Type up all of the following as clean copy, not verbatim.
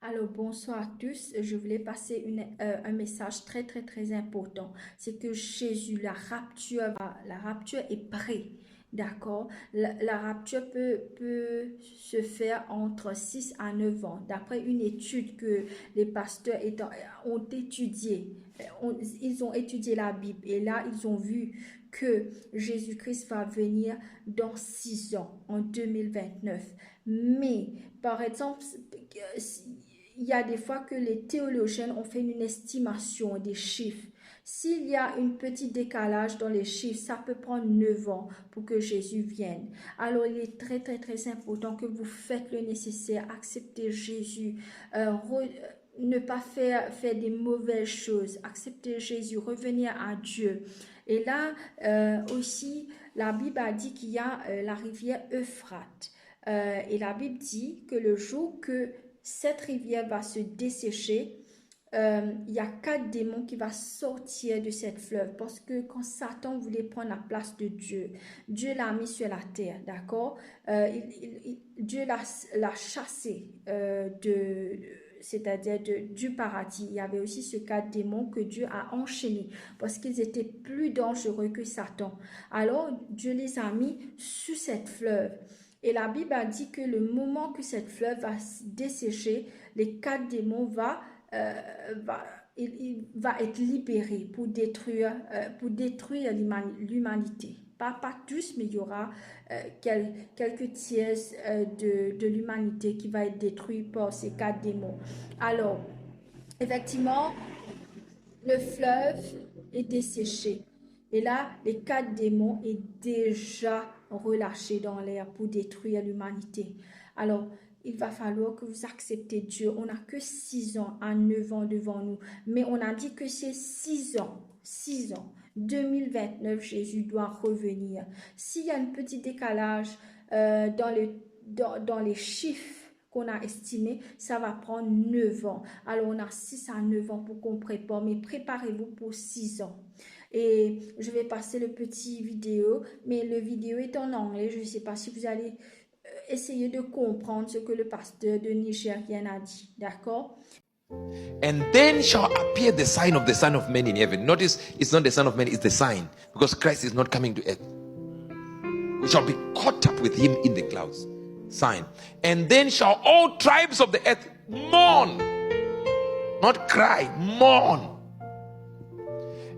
Alors, bonsoir à tous. Je voulais passer un message très important. C'est que Jésus, la rapture est prête. D'accord? La rapture peut se faire entre 6 à 9 ans. D'après une étude que les pasteurs ont étudiée, ils ont étudié la Bible et là, ils ont vu que Jésus-Christ va venir dans 6 ans, en 2029. Mais, par exemple, il y a des fois que les théologiens ont fait une estimation des chiffres. S'il y a un petit décalage dans les chiffres, ça peut prendre 9 ans pour que Jésus vienne. Alors, il est très important que vous faites le nécessaire, acceptez Jésus, ne pas faire des mauvaises choses, accepter Jésus, revenir à Dieu. Et là, aussi, la Bible a dit qu'il y a la rivière Euphrate. Et la Bible dit que le jour que cette rivière va se dessécher, il y a 4 démons qui vont sortir de cette fleuve parce que quand Satan voulait prendre la place de Dieu, Dieu l'a mis sur la terre, d'accord? Dieu l'a chassé c'est-à-dire du paradis. Il y avait aussi ce 4 démons que Dieu a enchaînés parce qu'ils étaient plus dangereux que Satan. Alors Dieu les a mis sur cette fleuve. Et la Bible a dit que le moment que cette fleuve va se dessécher, les 4 démons il va être libéré pour détruire l'humanité. Pas tous, mais il y aura quelques tiers de l'humanité qui va être détruite par ces 4 démons. Alors, effectivement, le fleuve est desséché. Et là, les 4 démons est déjà relâché dans l'air pour détruire l'humanité. Alors, il va falloir que vous acceptez Dieu. On n'a que 6 ans à 9 ans devant nous. Mais on a dit que c'est 6 ans. 6 ans. 2029, Jésus doit revenir. S'il y a un petit décalage dans les chiffres qu'on a estimé, ça va prendre 9 ans. Alors, on a 6 à 9 ans pour qu'on prépare, mais préparez-vous pour 6 ans. Et je vais passer le petit vidéo, mais le vidéo est en anglais. Je ne sais pas si vous allez essayer de comprendre ce que le pasteur de Nigérien a dit. D'accord? And then shall appear the sign of the Son of Man in heaven. Notice, it's not the Son of Man, it's the sign. Because Christ is not coming to earth. We shall be caught up with him in the clouds. Sign. And then shall all tribes of the earth mourn. Not cry, mourn.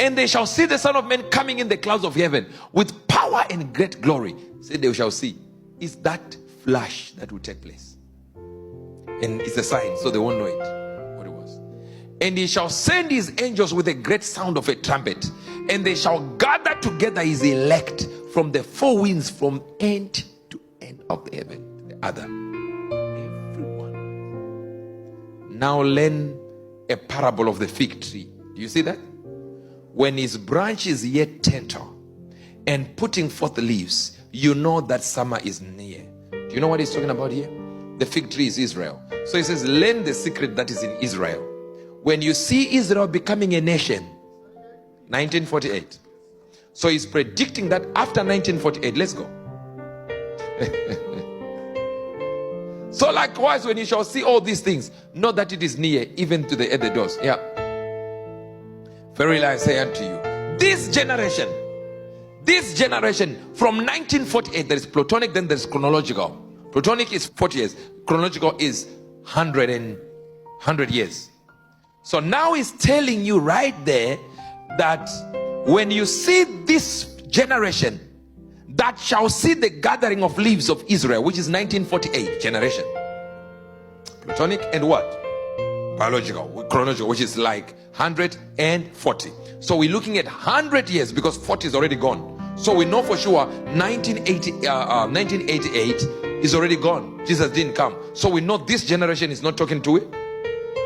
And they shall see the Son of Man coming in the clouds of heaven with power and great glory. Say they shall see. It's that flash that will take place. And it's a sign, so they won't know it. What it was. And he shall send his angels with a great sound of a trumpet. And they shall gather together his elect from the four winds, from end to end of the heaven. The other. Everyone. Now learn a parable of the fig tree. Do you see that? When his branch is yet tender and putting forth leaves, you know that summer is near. Do you know what he's talking about here? The fig tree is Israel. So he says, learn the secret that is in Israel. When you see Israel becoming a nation, 1948. So he's predicting that after 1948, let's go. So likewise, when you shall see all these things, know that it is near, even to the doors. Yeah. Verily I say unto you, this generation from 1948, there is Platonic, then there's chronological. Platonic is 40 years, chronological is 100 years. So now he's telling you right there that when you see this generation that shall see the gathering of leaves of Israel, which is 1948 generation. Platonic and what? Biological, chronological, which is like 140. So we're looking at 100 years because 40 is already gone. So we know for sure 1988 is already gone. Jesus didn't come. So we know this generation is not talking to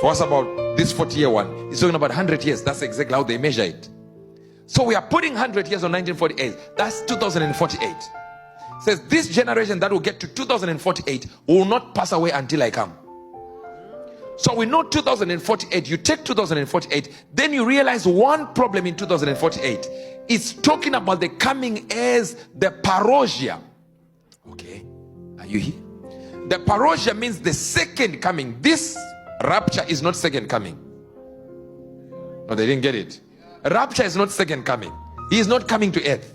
us about this 40-year one. He's talking about 100 years. That's exactly how they measure it. So we are putting 100 years on 1948. That's 2048. It says this generation that will get to 2048 will not pass away until I come. So we know 2048, you take 2048, then you realize one problem in 2048. It's talking about the coming as the parousia. Okay, are you here? The parousia means the second coming. This Rapture is not second coming. No, they didn't get it. Rapture is not second coming. He is not coming to earth.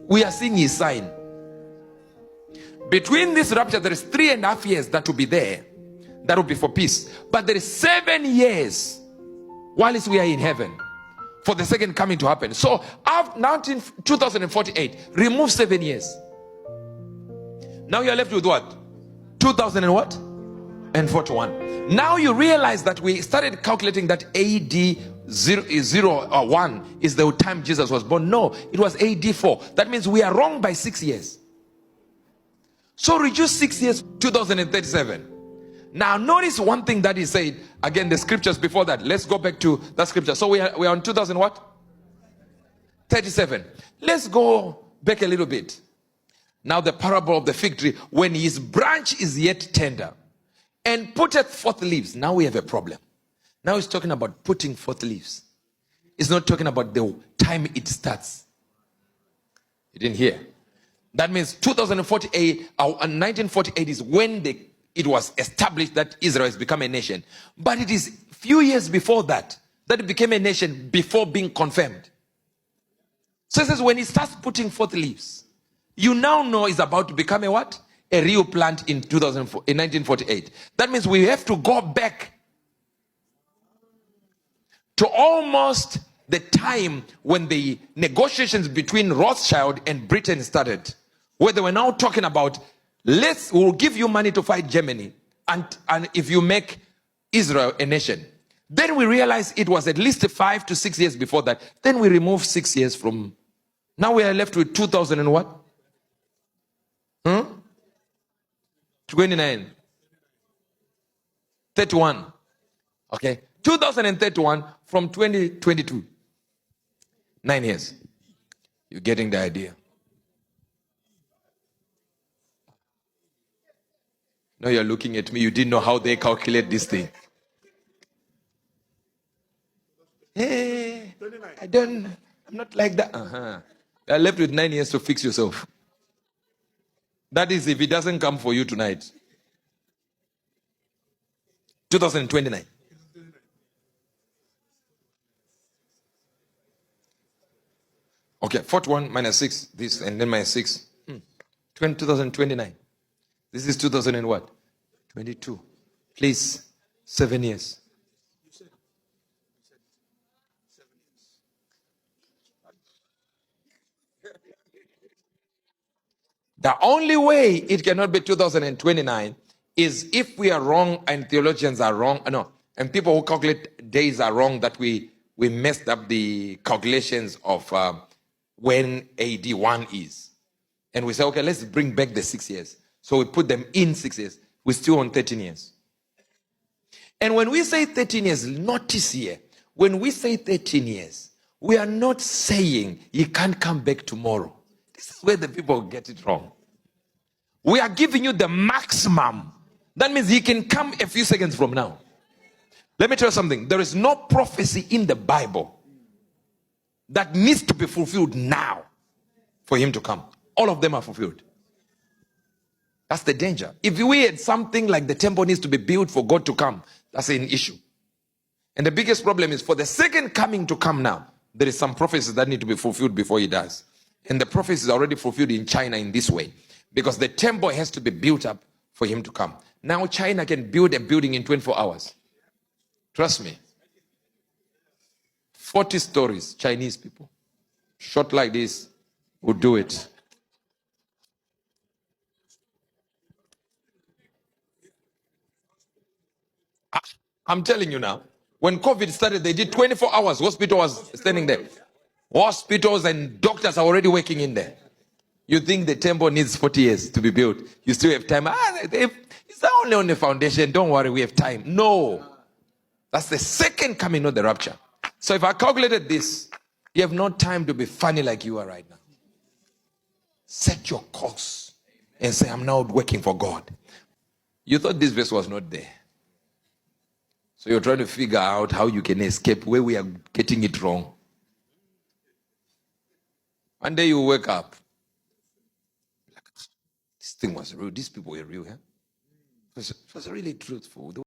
We are seeing his sign. Between this rapture, there is 3.5 years that will be there. That will be for peace. But there is 7 years whilst we are in heaven for the second coming to happen. So after 2048, remove 7 years. Now you are left with what? 2000 and what? And 41. Now you realize that we started calculating that AD 0 is the time Jesus was born. No, it was AD 4. That means we are wrong by 6 years. So reduce 6 years, 2037. Now notice one thing that he said. Again, the scriptures before that. Let's go back to that scripture. So we are on 2000 what? 37. Let's go back a little bit. Now the parable of the fig tree. When his branch is yet tender and putteth forth leaves. Now we have a problem. Now he's talking about putting forth leaves. He's not talking about the time it starts. You didn't hear? That means 2048 or 1948 is when it was established that Israel has become a nation. But it is few years before that it became a nation before being confirmed. So it says when it starts putting forth leaves, you now know it's about to become a what? A real plant in 1948. That means we have to go back to almost the time when the negotiations between Rothschild and Britain started, where they were now talking about, we'll give you money to fight Germany, and if you make Israel a nation. Then we realized it was at least 5 to 6 years before that. Then we removed 6 years from, now we are left with 2000 and what? 29. 31. Okay. 2031 from 2022. 9 years. You're getting the idea. Now you're looking at me. You didn't know how they calculate this thing. Hey, I'm not like that. You're left with 9 years to fix yourself. That is if it doesn't come for you tonight. 2029. Okay, 41 minus 6, this, and then minus 6. 2029. This is 2000 and what? 22. Please, 7 years. The only way it cannot be 2029 is if we are wrong and theologians are wrong. No, and people who calculate days are wrong, that we messed up the calculations of when AD 1 is. And we say, okay, let's bring back the 6 years. So we put them in 6 years. We're still on 13 years. And when we say 13 years, notice here, when we say 13 years, we are not saying he can't come back tomorrow. This is where the people get it wrong. We are giving you the maximum. That means he can come a few seconds from now. Let me tell you something. There is no prophecy in the Bible that needs to be fulfilled now for him to come. All of them are fulfilled. That's the danger. If we had something like the temple needs to be built for God to come, that's an issue. And the biggest problem is for the second coming to come now, there is some prophecies that need to be fulfilled before he does. And the prophecy is already fulfilled in China in this way, because the temple has to be built up for him to come. Now China can build a building in 24 hours. Trust me. 40 stories, Chinese people, short like this, would do it. I'm telling you now, when COVID started, they did 24 hours. Hospital was standing there. Hospitals and doctors are already working in there. You think the temple needs 40 years to be built. You still have time. It's only on the foundation. Don't worry, we have time. No. That's the second coming, not the rapture. So if I calculated this, you have no time to be funny like you are right now. Set your course and say, I'm now working for God. You thought this verse was not there. So you're trying to figure out how you can escape where we are getting it wrong. One day you wake up. Like, this thing was real. These people were real. Huh? It was really truthful.